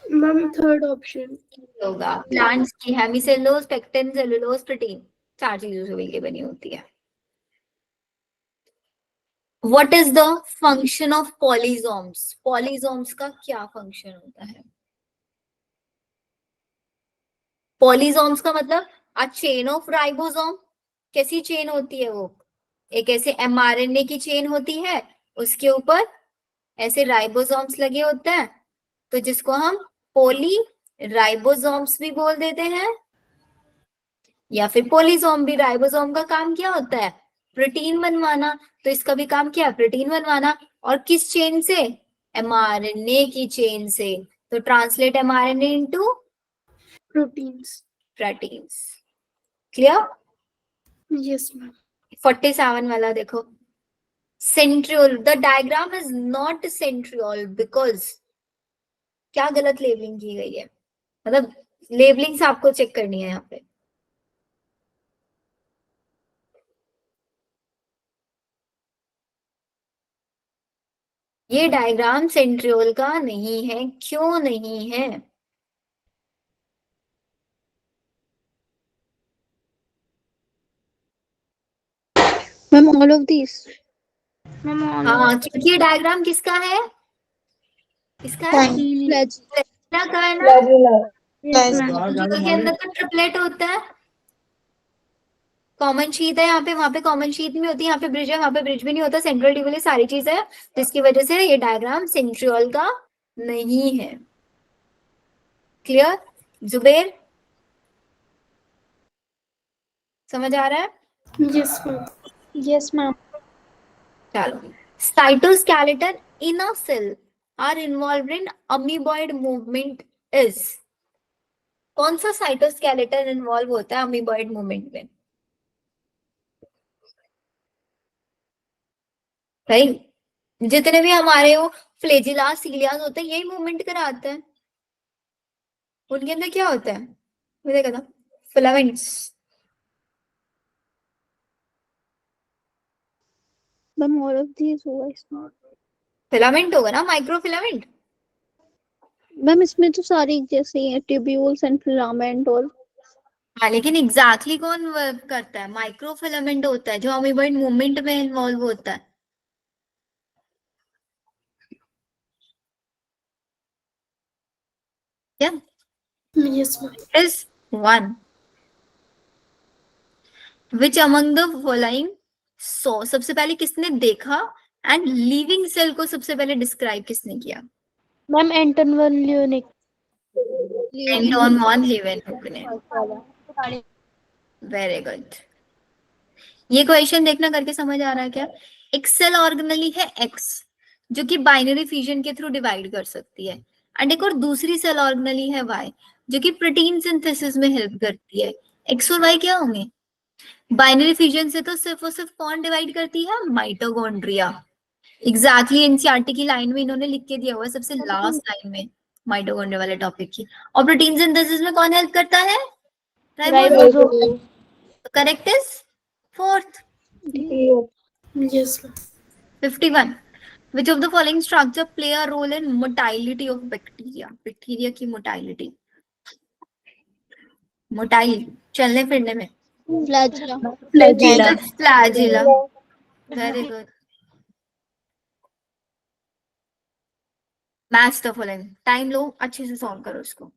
ma'am third option. होगा। प्लांट्स की हेमिसेलुलोज, पेक्टिन, सेलुलोज, प्रोटीन 4 चीजों से मिलकर बनी होती है। What is the function of polysomes? Polysomes का क्या फंक्शन होता है? Polysomes का मतलब a chain of ribosome। कैसी चेन होती है वो? एक ऐसे mRNA की चेन होती है, उसके ऊपर ऐसे राइबोसोम्स लगे होते हैं, तो जिसको हम पोली राइबोसोम्स भी बोल देते हैं, या फिर पोलिसोम भी। राइबोसोम का काम क्या होता है? प्रोटीन बनवाना। तो इसका भी काम क्या है? प्रोटीन बनवाना। और किस चेन से? एमआरएनए की चेन से। तो translate mRNA into proteins. Proteins. Clear? Yes ma'am 47 वाला देखो। Centriole, the diagram is not centriole because, क्या गलत लेबलिंग की गई है? मतलब लेबलिंग्स आपको चेक करनी है यहाँ पे। ये डायग्राम सेंट्रियोल का नहीं है, क्यों नहीं है? मैम ऑल ऑफ दिस हाँ क्योंकि ये डायग्राम किसका है? किसका है? फ्लैजेला का है ना। फ्लैजेला के अंदर तो ट्रिपलेट होता है। कॉमन शीट है यहाँ पे, वहां पे कॉमन शीट नहीं होती, यहाँ पे ब्रिज है, वहां पे ब्रिज भी नहीं होता, सेंट्रल ट्यूबुल है, सारी चीज है, जिसकी वजह से ये डायग्राम सेंट्रियोल का नहीं है। क्लियर? जुबेर समझ आ रहा है? यस मैम यस मैम चलो। Cytoskeleton in a cell are involved in amoeboid movement is. कौन सा साइटोस्केलेटन इन्वॉल्व होता है अमीबॉइड मूवमेंट में? भाई जितने भी हमारे वो फ्लेजिला सीलियास होते हैं यही मूवमेंट कराते हैं। उनके अंदर क्या होता है, मुझे देखा था, filaments. Ma'am all of these होगा इसमें। फिलामेंट होगा ना, माइक्रो फिलामेंट। मैम इसमें तो सारी जैसे ही है, ट्यूब्यूल्स एंड फिलामेंट और हाँ लेकिन एग्जैक्टली कौन वर्क करता है, माइक्रो फिलामेंट होता है जो अमीबॉइड मूवमेंट में इन्वॉल्व होता है। क्या yes ma'am. Is one which among the following so, सबसे पहले किसने देखा, एंड लिविंग सेल को सबसे पहले डिस्क्राइब किसने किया। मैम एंटन वन लियोनिक। एंटोन वॉन लीeuwenhoek ने। Very good. ये क्वेश्चन देखना करके समझ आ रहा है क्या। एक सेल ऑर्गेनली है एक्स जो कि बाइनरी फिजन के थ्रू डिवाइड कर सकती है, एंड एक और दूसरी सेल ऑर्गेनली है वाई जो कि प्रोटीन सिंथेसिस में हेल्प करती है। एक्स और वाई क्या होंगे, बाइनरी फिजन से तो सिर्फ और सिर्फ कौन डिवाइड करती है, माइटोकॉन्ड्रिया। एग्जैक्टली एनसीईआरटी की लाइन में इन्होंने लिख के दिया हुआ है सबसे लास्ट लाइन में माइटोकॉन्ड्रिया वाले टॉपिक की। और प्रोटीन सिंथेसिस में कौन हेल्प करता है, ribosome. Correct is fourth. Yes ma'am. 51. Which of the following structure play a role in motility of bacteria? Bacteria की मोटाइलिटी, मोटाइल चलने फिरने में। Flagella. Flagella. Flagella. Very good. Match the following, time लो, अच्छे से solve करो इसको।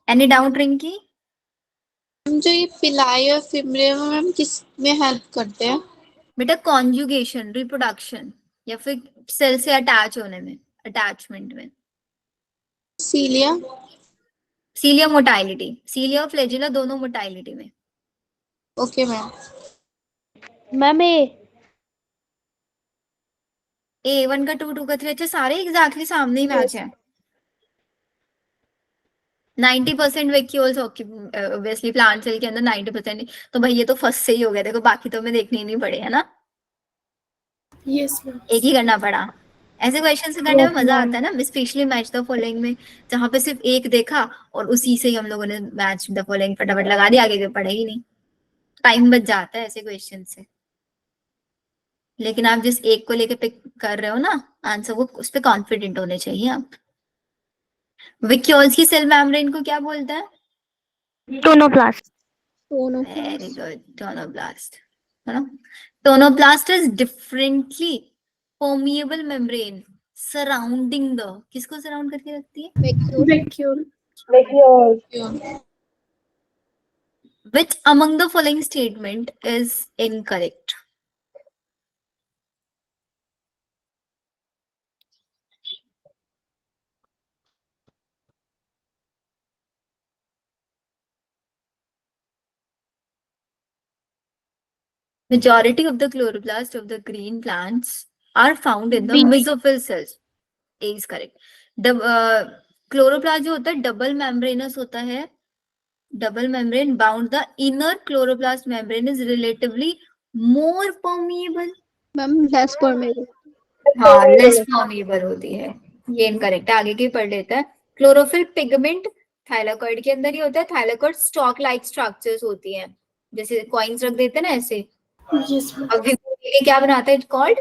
Any doubt Rinki. जो ये पिलाई और फिमरे मैम किस में हेल्प करते हैं? बेटा कॉन्जुगेशन, रिप्रोडक्शन, या फिर सेल से अटैच होने में, अटैचमेंट में। सीलिया। सीलिया मोटाइलिटी, सीलिया और फ्लैजिला दोनों मोटाइलिटी में। Okay ma'am. मैम A1 का 2, 2 का 3, अच्छा सारे एग्जैक्टली सामने ही मैच है। 90% वैक्यूल्स ऑब्वियसली प्लांट सेल के अंदर 90%, तो भाई ये तो फर्स्ट से ही हो गया, देखो बाकी तो हमें देखने ही नहीं पड़े, है ना। Yes ma'am. एक ही करना पड़ा। ऐसे क्वेश्चन से करने में मजा आता है ना, स्पेशली मैच द फॉलोइंग में, जहां पे सिर्फ एक देखा और उसी से ही हम लोगों ने मैच द फॉलोइंग फटाफट लगा दिया, आगे के पढ़े ही नहीं, टाइम बच जाता है ऐसे क्वेश्चन से। लेकिन आप जिस एक को लेके पिक कर रहे हो ना आंसर, वो उस पर कॉन्फिडेंट होने चाहिए आप। विक्यूल्स की सेल मेम्ब्रेन को क्या बोलता है, टोनोप्लास्ट। वेरी गुड, टोनोब्लास्ट, है ना। Tonoplast is differently permeable membrane surrounding the, किसको सराउंड करके रखती है, vacuole. which among the following statement is incorrect? Majority of the chloroplast of the green plants are found in the mesophyll cells. A is correct. Chloroplast जो होता है double membranous होता है, double membrane bound, the inner chloroplast membrane is relatively more permeable. Ma'am less permeable. हाँ less permeable होती है, ये incorrect है, आगे की पढ़ लेता है। क्लोरोफिल पिगमेंट थाइलाकॉइड के अंदर ही होता है, थाइलाकॉइड स्टॉक लाइक स्ट्रक्चर्स होती हैं, जैसे कॉइन्स रख देते हैं ना ऐसे। Yes ma'am. अब ये क्या बनाता है, कॉल्ड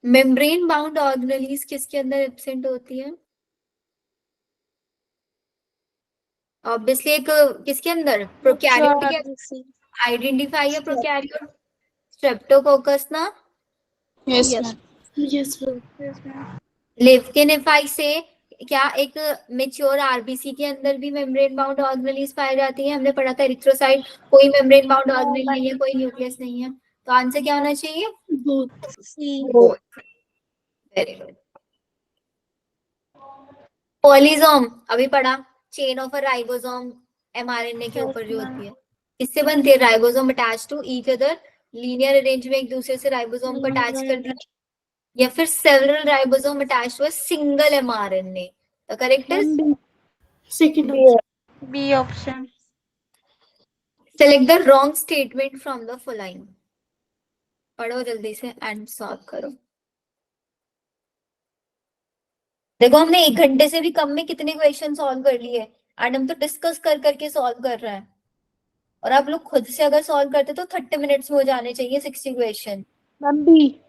मेम्ब्रेन बाउंड ऑर्गेनेलीज किसके अंदर एब्सेंट होती है, ऑब्वियसली एक किसके अंदर, प्रोकैरियोट के अंदर। आइडेंटिफाई है प्रोकैरियोट, स्ट्रेप्टोकोकस ना। Yes Yes. Ma'am. Yes ma'am. लेफ्टिनिफाई से क्या एक मेच्योर आरबीसी के अंदर भी मेम्ब्रेन बाउंड ऑर्गेनेलीज पाई जाती है, हमने पढ़ा था एरिथ्रोसाइट कोई मेम्ब्रेन बाउंड ऑर्गेनेल नहीं है, कोई न्यूक्लियस नहीं है, तो आंसर क्या होना चाहिए, बोथ। Very good. पॉलीजोम अभी पढ़ा, chain of a ribosome mRNA के ऊपर जो होती है, इससे बनती है, ribosome attach to each other, linear arrange में एक दूसरे से राइबोसोम को अटैच कर दिया, या फिर several ribosome attach to a single mRNA. The correct is second B option. select the wrong statement from the following. पढ़ो जल्दी से एंड सॉल्व करो। देखो हमने 1 घंटे से भी कम में कितने क्वेश्चन सॉल्व कर लिए एंड हम तो डिस्कस कर करके सॉल्व कर रहे हैं, और आप लोग खुद से अगर सॉल्व करते तो 30 मिनट्स में हो जाने चाहिए 60 question. Ma'am B.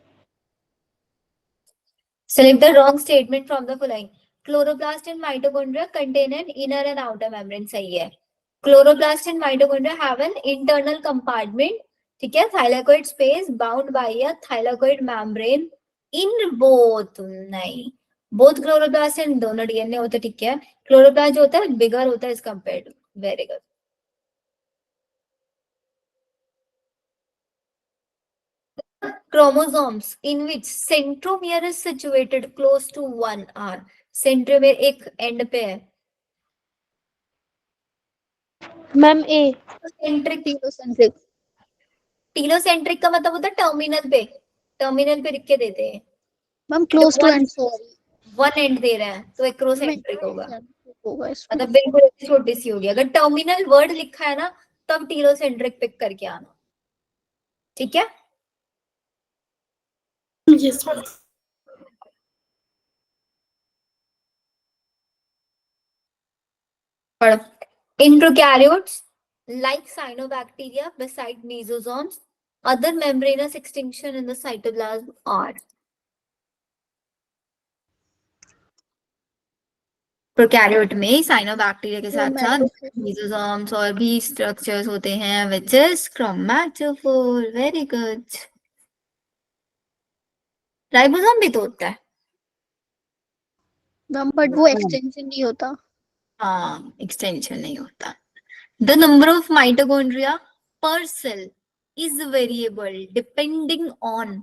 Select the wrong statement from the following. Chloroplast and mitochondria contain an inner and outer membrane. सही है। Chloroplast and mitochondria have an internal compartment, ठीक है, thylakoid space bound by a thylakoid membrane in both, नहीं, both chloroplast and दोनों DNA होते, ठीक है। Chloroplast जो होता है बिगर होता है इस compare to, very good. Chromosomes in which centromere is situated close to 1R. Centromere एक एंड पे है। Ma'am A. Centric, telocentric. Telocentric का मतलब होता है टर्मिनल पे, टर्मिनल पे लिख के देते हैं। Ma'am close to one- end, sorry one end दे रहे हैं तो एक्रोसेंट्रिक होगा, होगा इसमें। मतलब बिल्कुल ऐसी छोटी सी होगी। अगर टर्मिनल वर्ड लिखा है ना तब टीलोसेंट्रिक पिक करके आना, ठीक है। Yes ma'am. पढ़ो। In prokaryotes, like cyanobacteria, beside mesosomes, other membranous extinction in the cytoplasm are. Prokaryote में साइनोबैक्टीरिया के साथ साथ मेसोसोम्स और भी स्ट्रक्चर्स होते हैं, which is chromatophore, very good. Ribosome भी तो होता है, मैम बट वो एक्सटेंशन नहीं होता। हाँ एक्सटेंशन नहीं होता। The number of mitochondria per cell is variable depending on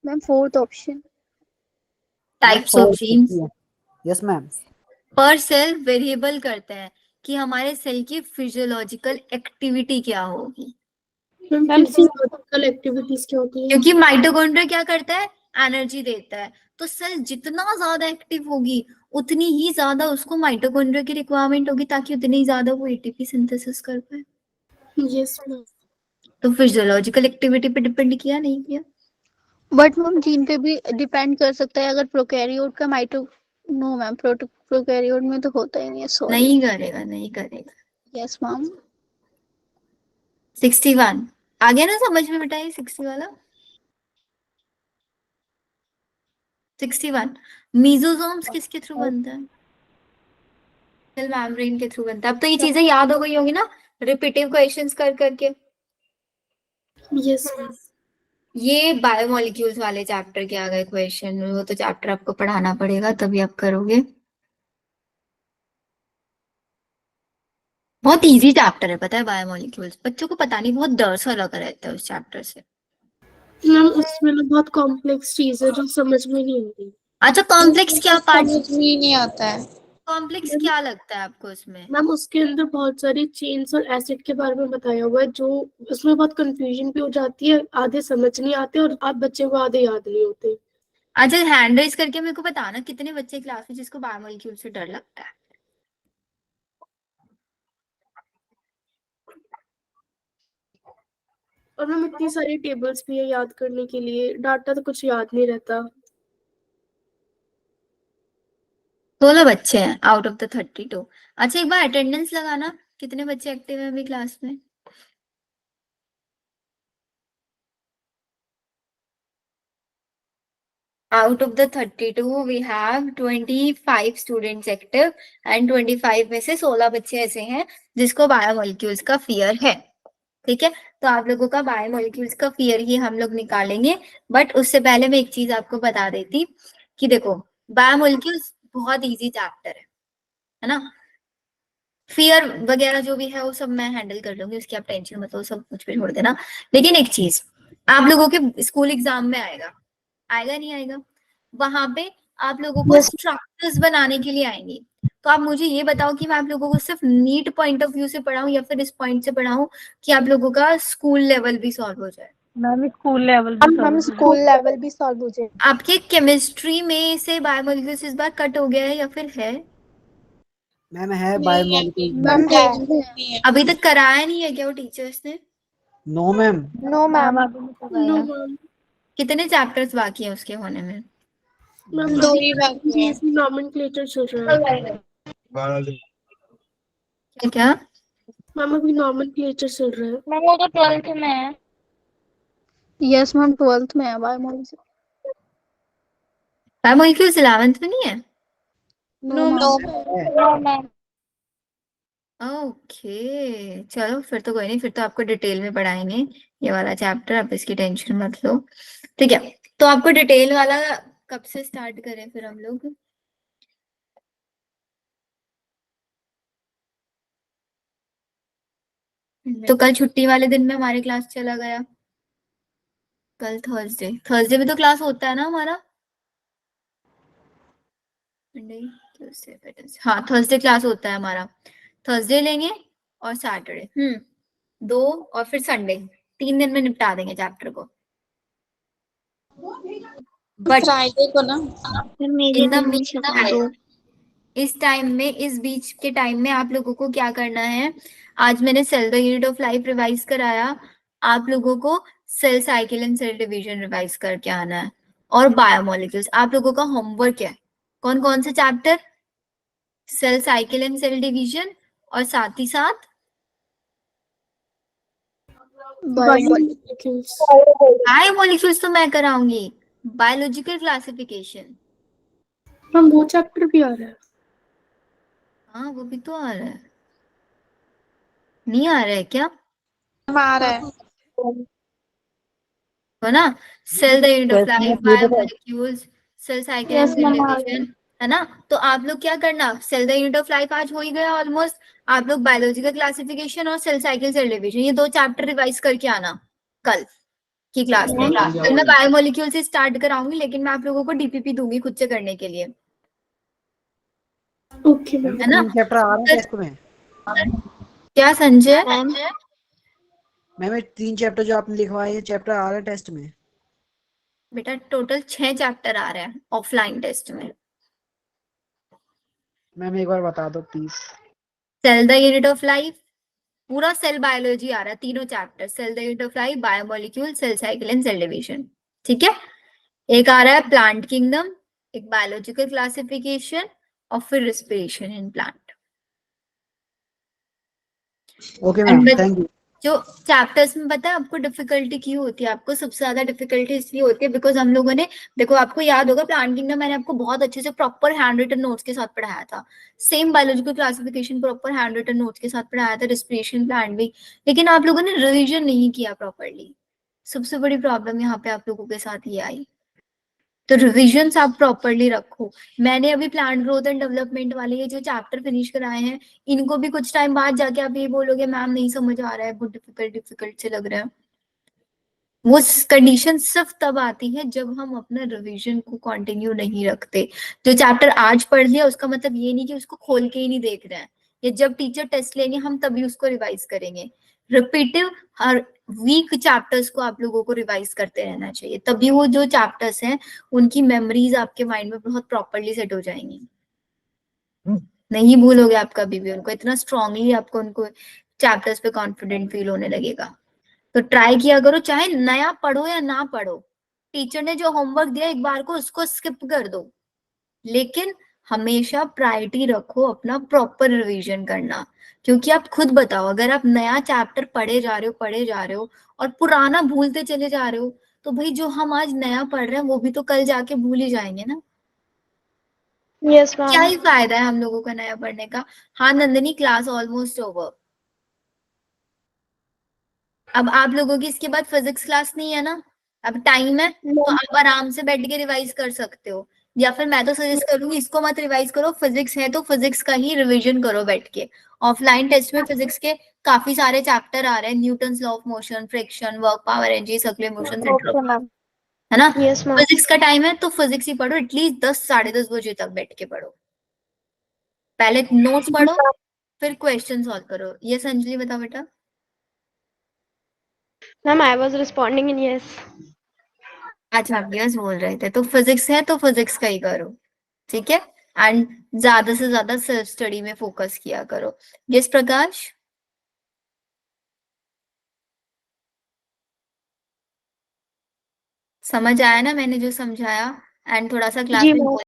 ma'am fourth option. types of genes yes ma'am. per cell variable करते हैं कि हमारे सेल की फिजियोलॉजिकल एक्टिविटी क्या होगी, मैम फिजियोलॉजिकल एक्टिविटीज क्या होती है? क्योंकि माइटोकॉन्ड्रिया क्या करता है, एनर्जी देता है। तो सेल जितना ज्यादा एक्टिव होगी उतनी ही ज्यादा उसको माइटोकॉन्ड्रिया की रिक्वायरमेंट होगी, ताकि उतनी ही ज्यादा वो एटीपी सिंथेसिस कर पाए। Yes ma'am. तो फिजियोलॉजिकल एक्टिविटी पे डिपेंड किया, नहीं किया। बट मैम जीन पे भी डिपेंड कर सकता है, अगर प्रोकैरियोट का माइटो, नो मैम प्रोकैरियोट में तो होता ही नहीं है, सॉरी। नहीं करेगा, नहीं करेगा। Yes ma'am. 61 आ गया ना समझ में बेटा, ये 60 वाला। 61 मीजोसोम्स किसके थ्रू बनता है, सेल मेम्ब्रेन के थ्रू बनता है। अब तो ये चीजें याद हो गई होंगी ना रिपीटिव क्वेश्चंस कर करके। Yes ma'am. ये बायोमोलिक्यूल्स वाले चैप्टर के आ गए क्वेश्चन, वो तो चैप्टर आपको पढ़ाना पड़ेगा तभी आप करोगे। बहुत इजी चैप्टर है पता है बायोमोलिक्यूल्स, बच्चों को पता नहीं, बहुत डर सा लगा रहता है उस चैप्टर से। मैम उसमें ना बहुत कॉम्प्लेक्स चीज है जो समझ में नहीं आती। अच्छा कॉम्प्लेक्स क्या पार्ट, समझ में ही नहीं आता है। कॉम्प्लेक्स क्या लगता है आपको उसमें? मैम उसके अंदर बहुत सारी चेन्स और एसिड के बारे में बताया हुआ है, जो उसमें बहुत कंफ्यूजन भी हो जाती है, आधे समझ नहीं आते और आप बच्चे को आधे याद नहीं होते। अच्छा हैंड रेज करके मेरे को बताना कितने बच्चे क्लास में जिसको बायोमोलिक्यूल से डर लगता है। और मैम इतनी सारी टेबल्स भी है याद करने के लिए, डाटा तो कुछ याद नहीं रहता। 16 बच्चे हैं आउट ऑफ द 32। अच्छा एक बार अटेंडेंस लगाना, कितने बच्चे एक्टिव हैं अभी क्लास में? Out of the 32 we have 25 students active and 25 में से 16 बच्चे ऐसे हैं जिसको बायोमोलिक्यूल्स का फियर है, ठीक है। तो आप लोगों का बायोमोलिक्यूल्स का फियर ही हम लोग निकालेंगे, बट उससे पहले मैं एक चीज आपको बता देती कि देखो बायोमोलिक्यूल्स बहुत इजी चैप्टर है ना, फियर वगैरह जो भी है वो सब मैं हैंडल कर लूंगी, उसकी आप टेंशन मत लो, सब कुछ पे छोड़ देना। लेकिन एक चीज आप लोगों के स्कूल एग्जाम में आएगा, आएगा नहीं आएगा, वहां पे आप लोगों को स्ट्रक्चर्स बनाने के लिए आएंगे। तो आप मुझे ये बताओ कि मैं आप लोगों को सिर्फ नीट पॉइंट ऑफ व्यू से पढ़ाऊं या फिर इस पॉइंट से पढ़ाऊं कि आप लोगों का स्कूल लेवल भी सॉल्व हो जाए। Ma'am school level ma'am school level भी सॉल्व हो जाए। आपके केमिस्ट्री में से बायोमोलिक्यूल्स इस बार कट हो गया है या फिर है? मैम है नहीं बायोमोलिक्यूल। मैम है, है। नहीं है। अभी तक कराया नहीं है क्या वो टीचर्स ने? No ma'am. No ma'am. No ma'am. कितने चैप्टर्स बाकी हैं उसके होने में? मैम दो अभी ही बाकी है। बीएससी नॉमेनक्लेचर चल रहा है। क्या क्या? मैम अभी नॉमेनक्लेचर चल रहा है। मैम वो तो 12th में है। यस मैम 12th में है बायोमोलिक्यूल। बायोमोलिक्यूल्स 11th में नहीं है? No no ma'am. No ma'am. Okay चलो फिर तो कोई नहीं, फिर तो आपको डिटेल में पढ़ाएंगे ये वाला चैप्टर, आप इसकी टेंशन मत लो। ठीक है, तो आपको डिटेल वाला कब से स्टार्ट करें फिर हम लोग? तो कल छुट्टी वाले दिन में हमारी क्लास चला गया। कल थर्सडे, थर्सडे में तो क्लास होता है ना हमारा? मंडे, ट्यूसडे, वेडनेसडे, हाँ थर्सडे क्लास होता है हमारा। थर्सडे लेंगे और सैटरडे, दो, और फिर संडे, 3 दिन में निपटा देंगे चैप्टर को। बट फ्राइडे को ना। मेरी इन द नोट्स लगा दो। इस टाइम में, इस बीच के टाइम में आप लोगों को क्या करना है? आज मैंने cell the unit of life revise कराया, आप लोगों को cell cycle and cell division revise करके आना है, और बायोमोलिक्यूल्स आप लोगों का होमवर्क है। कौन कौन से chapter? Cell cycle and cell division, और साथ ही साथ बायोमोलिक्यूल्स। बायोमोलिक्यूल्स तो मैं कराऊंगी, बायोलॉजिकल क्लासिफिकेशन। मैम वो चैप्टर भी आ रहा है। हाँ वो भी तो आ रहा है, नहीं आ रहा है क्या? आ रहा है। हो ना? Cell the unit of test में लाइफ, ये बता। Biomolecules, cell cycle and yes cell ma'am आ गई। डिवीजन, है ना? तो आप लोग क्या करना, cell the unit of life आज हो ही गया ऑलमोस्ट, आप लोग बायोलॉजिकल क्लासिफिकेशन और सेल साइकिल सेल डिवीजन ये 2 चैप्टर रिवाइज करके आना कल की क्लास में। कल मैं बायोमोलिक्यूल से स्टार्ट कराऊंगी, लेकिन मैं आप लोगों को डीपीपी दूंगी खुद से करने के लिए, ओके मैम। है ना? 3 चैप्टर आ रहे हैं टेस्ट में। क्या संजय? मैम मैम ये 3 चैप्टर जो आपने लिखवाए, ये चैप्टर आ रहे हैं टेस्ट में। बेटा टोटल 6 चैप्टर आ रहे हैं ऑफलाइन टेस्ट में। मैम एक बार बता दो please. Cell the unit of life, पूरा सेल बायोलॉजी आ रहा है, तीनों chapter, cell the unit of life, biomolecule, cell cycle and cell division. ठीक है, एक आ रहा है प्लांट किंगडम, एक बायोलॉजिकल क्लासिफिकेशन, और फिर respiration in plant. Okay ma'am, thank you. जो चैप्टर्स में पता है आपको डिफिकल्टी क्यों होती है? आपको सबसे ज्यादा डिफिकल्टी इसलिए होती है बिकॉज हम लोगों ने, देखो आपको याद होगा प्लांट किंगडम मैंने आपको बहुत अच्छे से प्रॉपर हैंड रिटन नोट्स के साथ पढ़ाया था, same biological classification proper handwritten notes के साथ पढ़ाया था, रेस्पिरेशन प्लांट भी, लेकिन आप लोगों ने रिविजन नहीं किया प्रॉपरली। सबसे बड़ी प्रॉब्लम यहाँ पे आप लोगों के साथ ये आई, तो रिविजन्स आप प्रॉपरली रखो। मैंने अभी प्लांट ग्रोथ एंड डेवलपमेंट वाले ये जो चैप्टर फिनिश कराए हैं, इनको भी कुछ टाइम बाद जाके आप ये बोलोगे मैम नहीं समझ आ रहा है, बहुत डिफिकल्ट डिफिकल्ट से लग रहा है। वो कंडीशन सिर्फ तब आती है जब हम अपना रिवीजन को कंटिन्यू नहीं रखते। जो चैप्टर आज पढ़ लिया उसका मतलब ये नहीं कि उसको खोल के ही नहीं देख रहे हैं, या जब टीचर टेस्ट लेंगे हम तभी उसको रिवाइज करेंगे। रिपीटिव हर वीक चैप्टर्स को आप लोगों को रिवाइज करते रहना चाहिए, तभी वो जो चैप्टर्स हैं उनकी मेमोरीज आपके माइंड में बहुत प्रॉपरली सेट हो जाएंगी। नहीं भूलोगे आप कभी भी उनको, इतना स्ट्रांगली आपको उनको चैप्टर्स पे कॉन्फिडेंट फील होने लगेगा। तो ट्राई किया करो, चाहे नया पढ़ो या ना पढ़ो, टीचर ने जो होमवर्क दिया एक बार को उसको स्किप कर दो, लेकिन हमेशा प्रायोरिटी रखो अपना प्रॉपर रिवीजन करना। क्योंकि आप खुद बताओ, अगर आप नया चैप्टर पढ़े जा रहे हो और पुराना भूलते चले जा रहे हो, तो भाई जो हम आज नया पढ़ रहे हैं वो भी तो कल जाके भूल ही जाएंगे ना। यस क्या मैम। ही फायदा है हम लोगों का नया पढ़ने का। हाँ नंदिनी, क्लास ऑलमोस्ट ओवर। अब आप लोगों की इसके बाद फिजिक्स क्लास नहीं है ना, अब टाइम है, तो आप आराम से बैठ के रिवाइज कर सकते हो। या फिर मैं तो सजेस्ट करूंगी इसको मत रिवाइज करो, फिजिक्स है तो फिजिक्स का ही रिवीजन करो बैठ के। ऑफलाइन टेस्ट में फिजिक्स के काफी सारे चैप्टर आ रहे हैं, Newton's law of motion, friction, work, power, energy, circular motion, centre okay of, ma'am. है ना? Yes ma'am. फिजिक्स का टाइम है तो फिजिक्स ही पढ़ो, एटलीस्ट 10 साढ़े 10 बजे तक बैठ के पढ़ो। पहले नोट्स पढ़ो फिर क्वेश्चन सॉल्व करो। ये अंजलि बताओ बेटा। Ma'am I was responding in yes. अच्छा आप यस बोल रहे थे, तो फिजिक्स है तो फिजिक्स का ही करो, ठीक है? एंड ज्यादा से ज्यादा सेल्फ स्टडी में फोकस किया करो। यस प्रकाश? समझ आया ना मैंने जो समझाया? एंड थोड़ा सा क्लास जी में मैम।